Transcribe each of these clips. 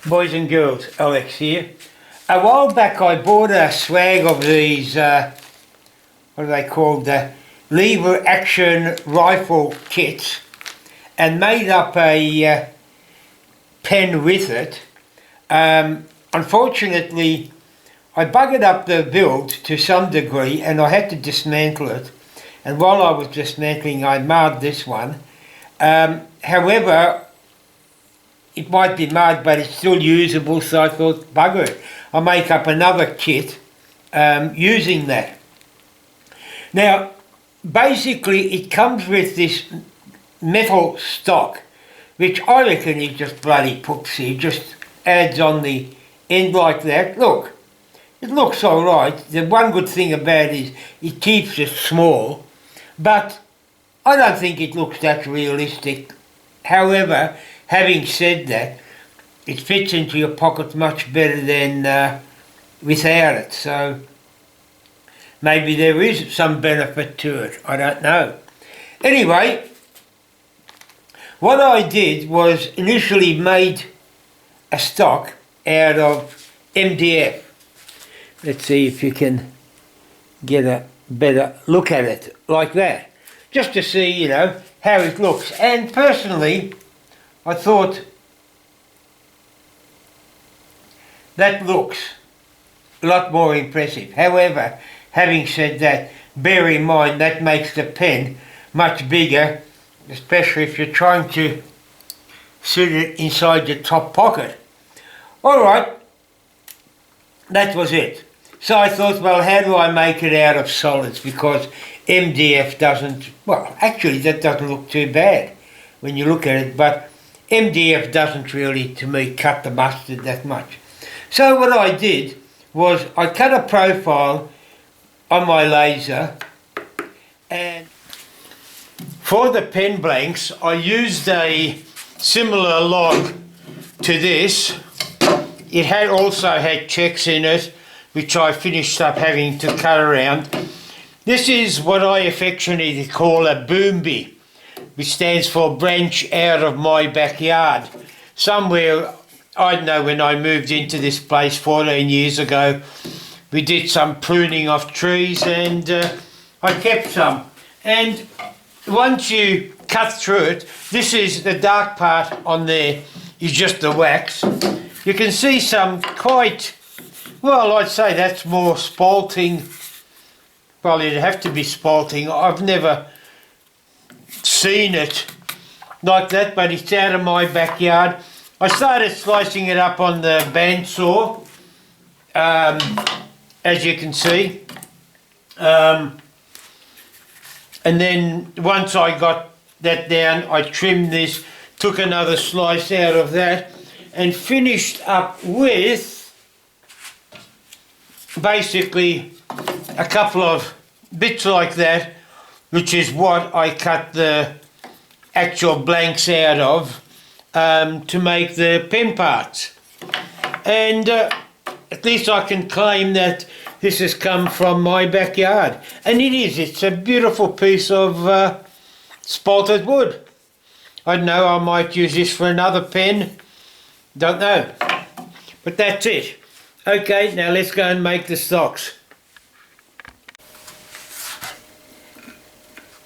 Boys and girls, Alex here. A while back I bought a swag of these, what are they called, lever action rifle kits, and made up a pen with it. Unfortunately, I buggered up the build to some degree and I had to dismantle it. And while I was dismantling, I marred this one. However, it might be marred, but it's still usable, so I thought, bugger it. I'll make up another kit using that. Now, basically, it comes with this metal stock, which I reckon is just bloody poopsie. It just adds on the end like that. Look, it looks alright. The one good thing about it is it keeps it small, but I don't think it looks that realistic. However, having said that, it fits into your pocket much better than without it, so maybe there is some benefit to it, I don't know. Anyway, what I did was initially made a stock out of MDF. Let's see if you can get a better look at it, like that, just to see, you know, how it looks. And personally, I thought that looks a lot more impressive. However, having said that, bear in mind that makes the pen much bigger, especially if you're trying to sit it inside your top pocket. Alright, that was it. So I thought, well, how do I make it out of solids? Because MDF doesn't, well, actually that doesn't look too bad when you look at it, but MDF doesn't really, to me, cut the mustard that much. So what I did was I cut a profile on my laser, and for the pen blanks I used a similar log to this. It had also had checks in it, which I finished up having to cut around. This is what I affectionately call a boomby, which stands for branch out of my backyard. Somewhere, I don't know, when I moved into this place 14 years ago, we did some pruning of trees and I kept some. And once you cut through it, this is the dark part on there, is just the wax. You can see some quite, well, I'd say that's more spalting. Well, it'd have to be spalting. I've never seen it like that, but it's out of my backyard. I started slicing it up on the bandsaw, as you can see, and then once I got that down, I trimmed this, took another slice out of that, and finished up with basically a couple of bits like that, which is what I cut the actual blanks out of to make the pen parts. And at least I can claim that this has come from my backyard. And it is, it's a beautiful piece of spalted wood. I don't know, I might use this for another pen, don't know. But that's it. Okay, now let's go and make the stocks.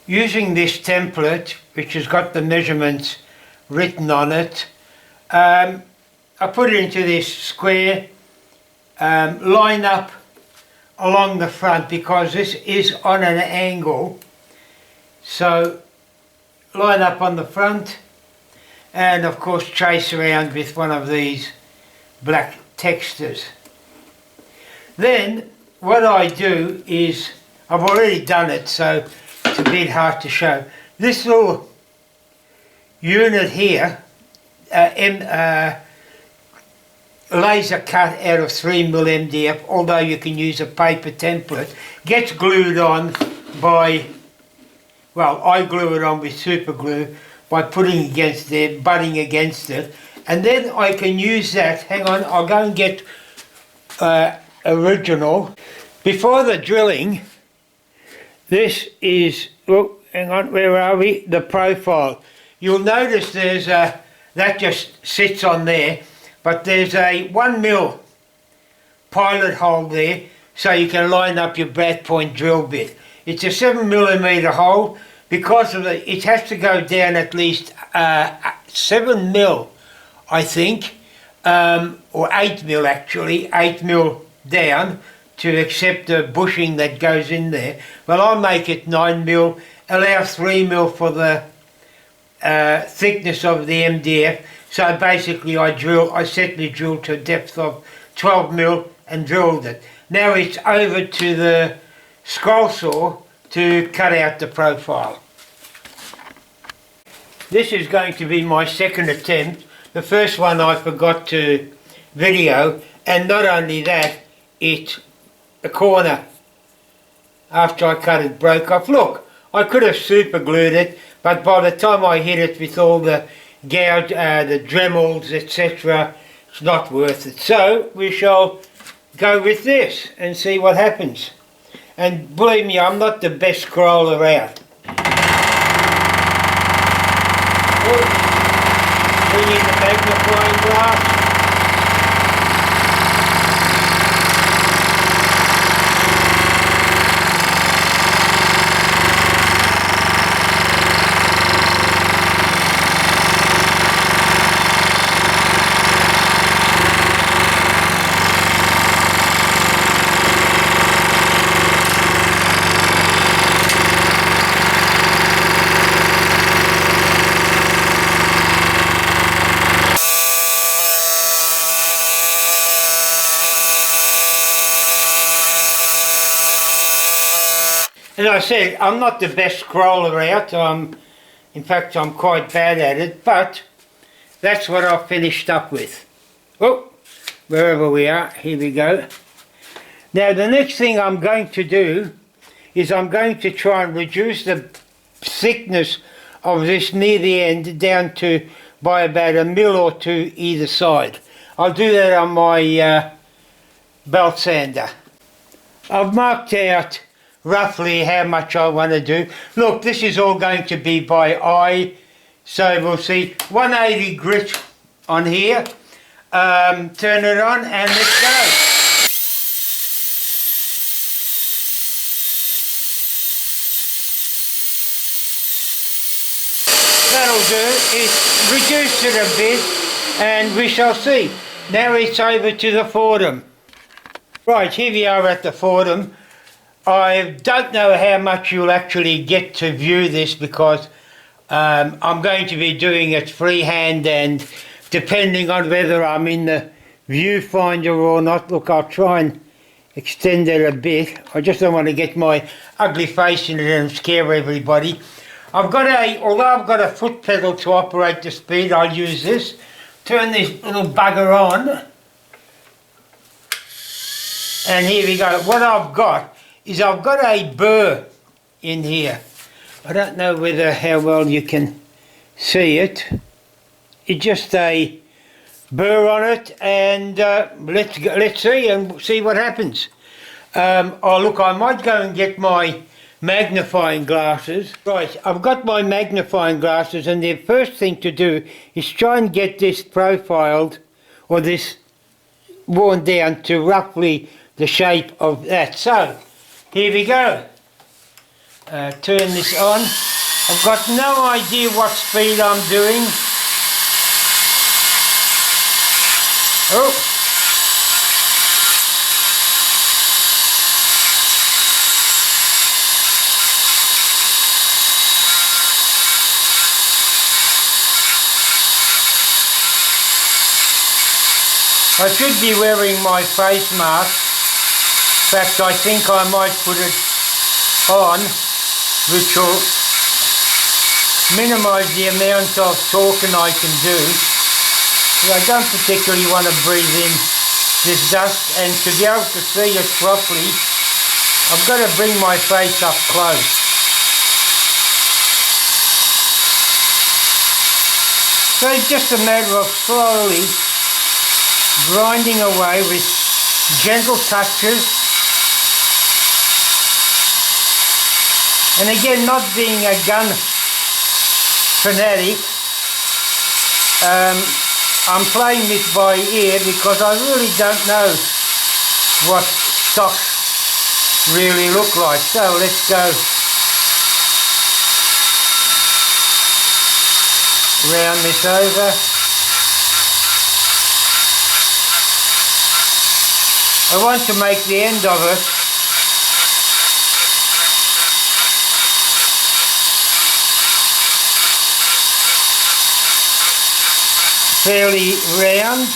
Using this template, which has got the measurements written on it, I put it into this square, line up along the front because this is on an angle. So line up on the front and of course chase around with one of these black textures. Then what I do is, I've already done it, so it's a bit hard to show. This little unit here, laser cut out of 3mm MDF, although you can use a paper template, gets glued on by, well, I glue it on with super glue by putting against there, butting against it, and then I can use that. Hang on, I'll go and get original. Before the drilling, this is, oh, hang on, where are we? The profile. You'll notice there's a, that just sits on there. but there's a 1mm pilot hole there, so you can line up your brad point drill bit. It's a 7mm hole. Because of it has to go down at least 7mm, I think, or 8mm actually, 8mm down to accept the bushing that goes in there. Well, I'll make it 9mm, allow 3mm for the thickness of the MDF. So basically I set the drill to a depth of 12mm and drilled it. Now it's over to the scroll saw to cut out the profile. This is going to be my second attempt. The first one I forgot to video, and not only that, a corner after I cut it broke off. Look, I could have super glued it, but by the time I hit it with all the gouge, the Dremels, etc., it's not worth it. So we shall go with this and see what happens. And believe me, I'm not the best scroller out. Bring in the magnifying glass. As I said, I'm not the best scroller out. In fact, I'm quite bad at it, but that's what I've finished up with. Oh, wherever we are, here we go. Now the next thing I'm going to do is I'm going to try and reduce the thickness of this near the end down to by about 1mm or 2 either side. I'll do that on my belt sander. I've marked out roughly how much I want to do. Look, this is all going to be by eye, so we'll see. 180 grit on here. Turn it on and let's go. That'll do. It's reduced it a bit and we shall see. Now it's over to the Foredom. Right, here we are at the Foredom. I don't know how much you'll actually get to view this because I'm going to be doing it freehand, and depending on whether I'm in the viewfinder or not. Look, I'll try and extend it a bit. I just don't want to get my ugly face in it and scare everybody. Although I've got a foot pedal to operate the speed, I'll use this. Turn this little bugger on. And here we go. What I've got is I've got a burr in here. I don't know how well you can see it. It's just a burr on it, and let's see what happens. Oh look, I might go and get my magnifying glasses. Right, I've got my magnifying glasses, and the first thing to do is try and get this profiled, or this worn down to roughly the shape of that. So here we go. Turn this on. I've got no idea what speed I'm doing. Oh. I should be wearing my face mask. In fact, I think I might put it on, which will minimise the amount of talking I can do. I don't particularly want to breathe in this dust, and to be able to see it properly, I've got to bring my face up close. So it's just a matter of slowly grinding away with gentle touches. And again, not being a gun fanatic, I'm playing this by ear because I really don't know what stocks really look like. So let's go round this over. I want to make the end of it fairly round.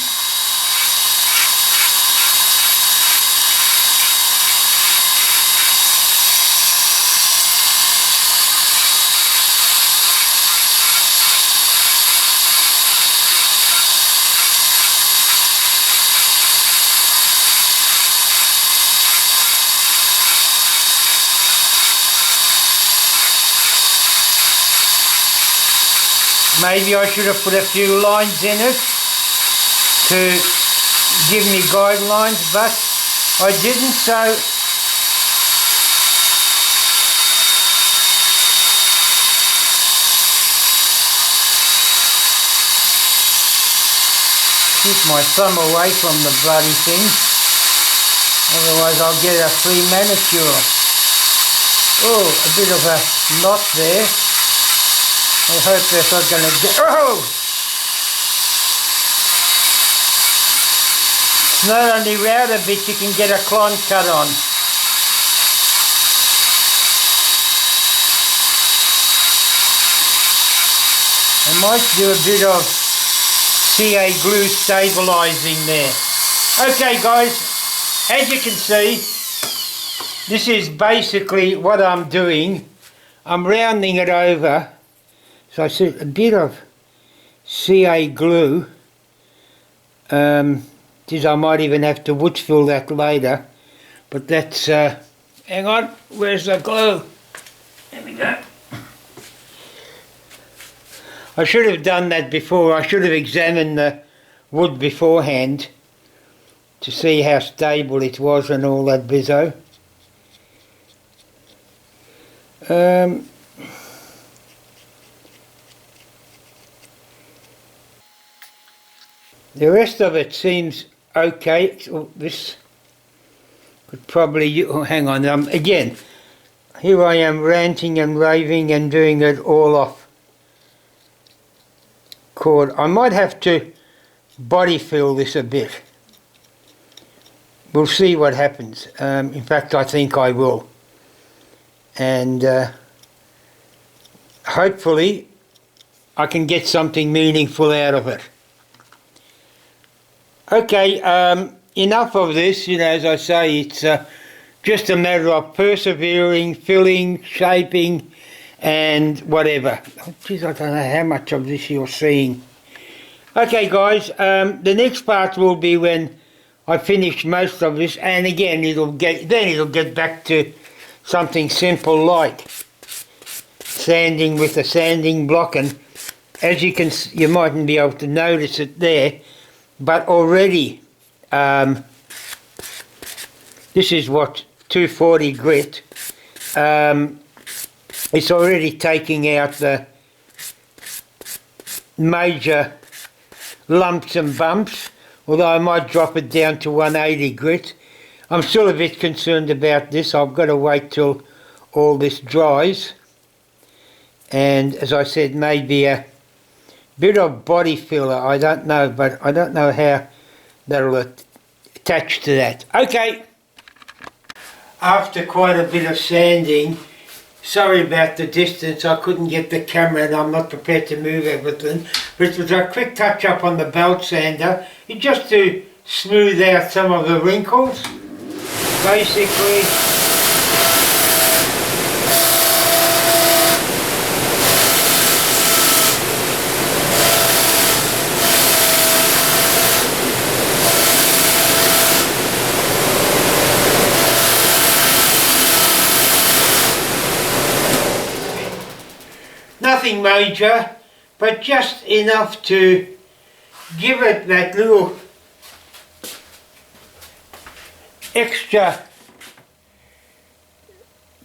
Maybe I should have put a few lines in it to give me guidelines, but I didn't, so keep my thumb away from the bloody thing, otherwise I'll get a free manicure. Oh, a bit of a knot there. I hope that's not going to get... Oh! It's not only round a bit, you can get a clon cut on. I might do a bit of CA glue stabilising there. Okay guys, as you can see, this is basically what I'm doing. I'm rounding it over. So I see a bit of CA glue. Geez, I might even have to wood fill that later. But that's, hang on, where's the glue? There we go. I should have done that before. I should have examined the wood beforehand to see how stable it was and all that bizzo. The rest of it seems okay. Oh, this could probably... Oh, hang on. Again, here I am ranting and raving and doing it all off cord. I might have to body fill this a bit. We'll see what happens. In fact, I think I will. And hopefully I can get something meaningful out of it. Okay, enough of this. You know, as I say, it's just a matter of persevering, filling, shaping, and whatever. Oh, geez, I don't know how much of this you're seeing. Okay, guys, the next part will be when I finish most of this, and again, it'll get back to something simple like sanding with a sanding block. And as you mightn't be able to notice it there, but already this is what 240 grit. It's already taking out the major lumps and bumps, although I might drop it down to 180 grit. I'm still a bit concerned about this. I've got to wait till all this dries, and as I said, maybe a bit of body filler. I don't know, but I don't know how that'll attach to that. Okay, after quite a bit of sanding, sorry about the distance, I couldn't get the camera and I'm not prepared to move everything, but it was a quick touch up on the belt sander, just to smooth out some of the wrinkles, basically. Nothing major, but just enough to give it that little extra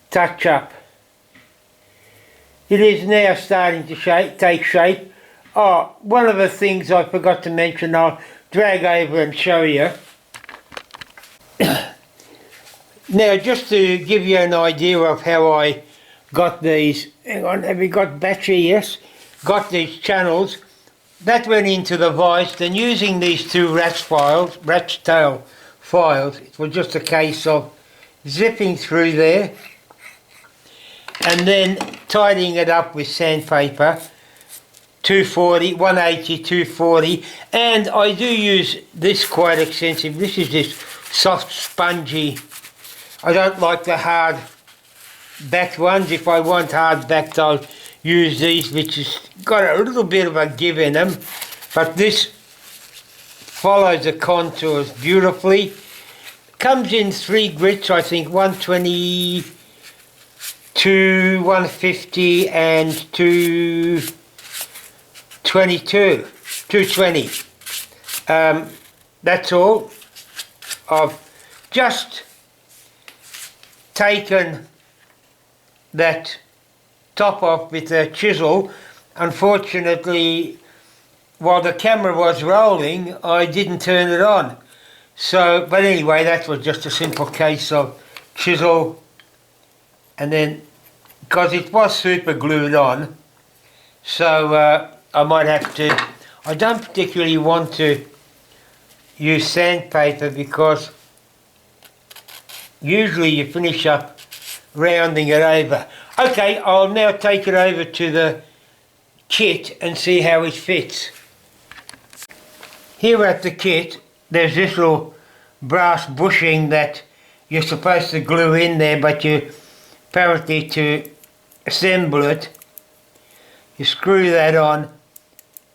touch up. It is now starting to take shape. Oh, one of the things I forgot to mention, I'll drag over and show you. Now, just to give you an idea of how I got these, hang on, have we got battery? Yes, got these channels. That went into the vise, and using these two rat's tail files, it was just a case of zipping through there and then tidying it up with sandpaper, 240, 180, 240, and I do use this quite extensive. This is this soft, spongy. I don't like the hard backed ones. If I want hard backed, I'll use these, which has got a little bit of a give in them, but this follows the contours beautifully. Comes in 3 grits, I think, 120, 150 and 220. That's all. I've just taken that top off with a chisel. Unfortunately, while the camera was rolling, I didn't turn it on. So, but anyway, that was just a simple case of chisel, and then, because it was super glued on, so I might have to, I don't particularly want to use sandpaper because usually you finish up rounding it over. Okay, I'll now take it over to the kit and see how it fits. Here at the kit, there's this little brass bushing that you're supposed to glue in there, but you apparently, to assemble it, you screw that on,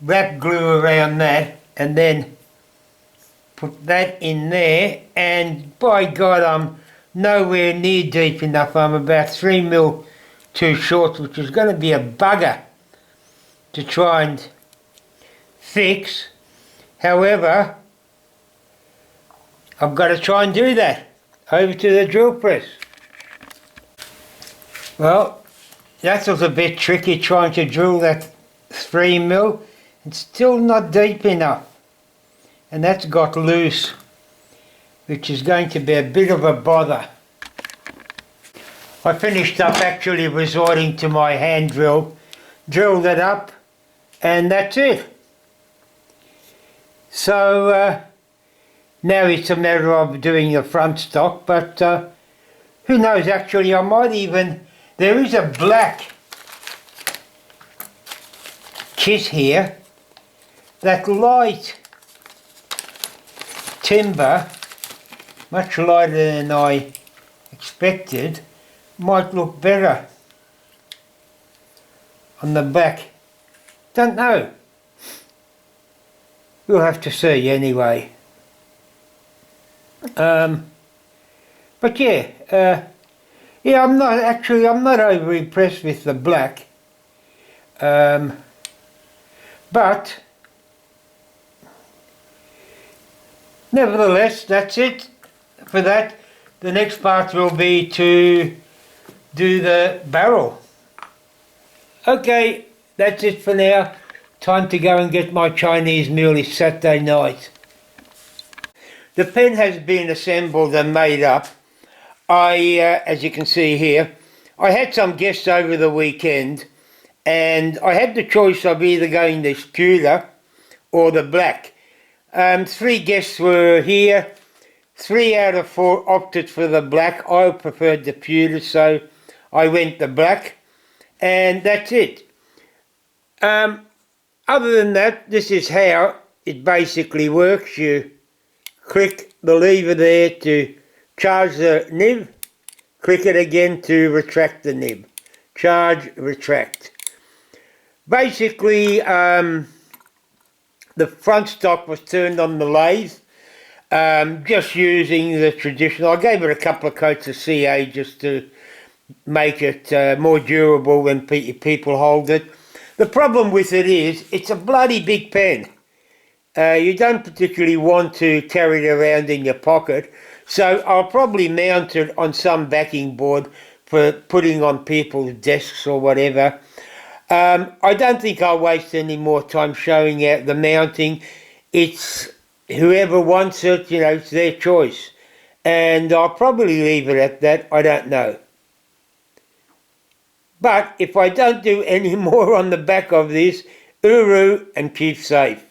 wrap glue around that, and then put that in there, and by God, I'm nowhere near deep enough. I'm about 3 mil too short, which is going to be a bugger to try and fix. However, I've got to try and do that. Over to the drill press. Well, that was a bit tricky, trying to drill that 3 mil. It's still not deep enough, and that's got loose, which is going to be a bit of a bother. I finished up actually resorting to my hand drill, drilled it up, and that's it. So now it's a matter of doing the front stock, but who knows, actually I might even, there is a black kit here, that light timber, much lighter than I expected, might look better on the back. Don't know. We'll have to see anyway. But yeah, I'm not over impressed with the black. But nevertheless, that's it for that. The next part will be to do the barrel. Okay, that's it for now. Time to go and get my Chinese meal. It's Saturday night. The pen has been assembled and made up. As you can see here, I had some guests over the weekend, and I had the choice of either going the pewter or the black. 3 guests were here. 3 out of 4 opted for the black. I preferred the pewter, so I went the black, and that's it. Other than that, this is how it basically works. You click the lever there to charge the nib, click it again to retract the nib. Charge, retract. Basically, the front stock was turned on the lathe, just using the traditional. I gave it a couple of coats of CA just to make it more durable when people hold it. The problem with it is, it's a bloody big pen. You don't particularly want to carry it around in your pocket, so I'll probably mount it on some backing board for putting on people's desks or whatever. I don't think I'll waste any more time showing out the mounting. It's whoever wants it, you know, it's their choice. And I'll probably leave it at that, I don't know. But if I don't do any more on the back of this, uru and keep safe.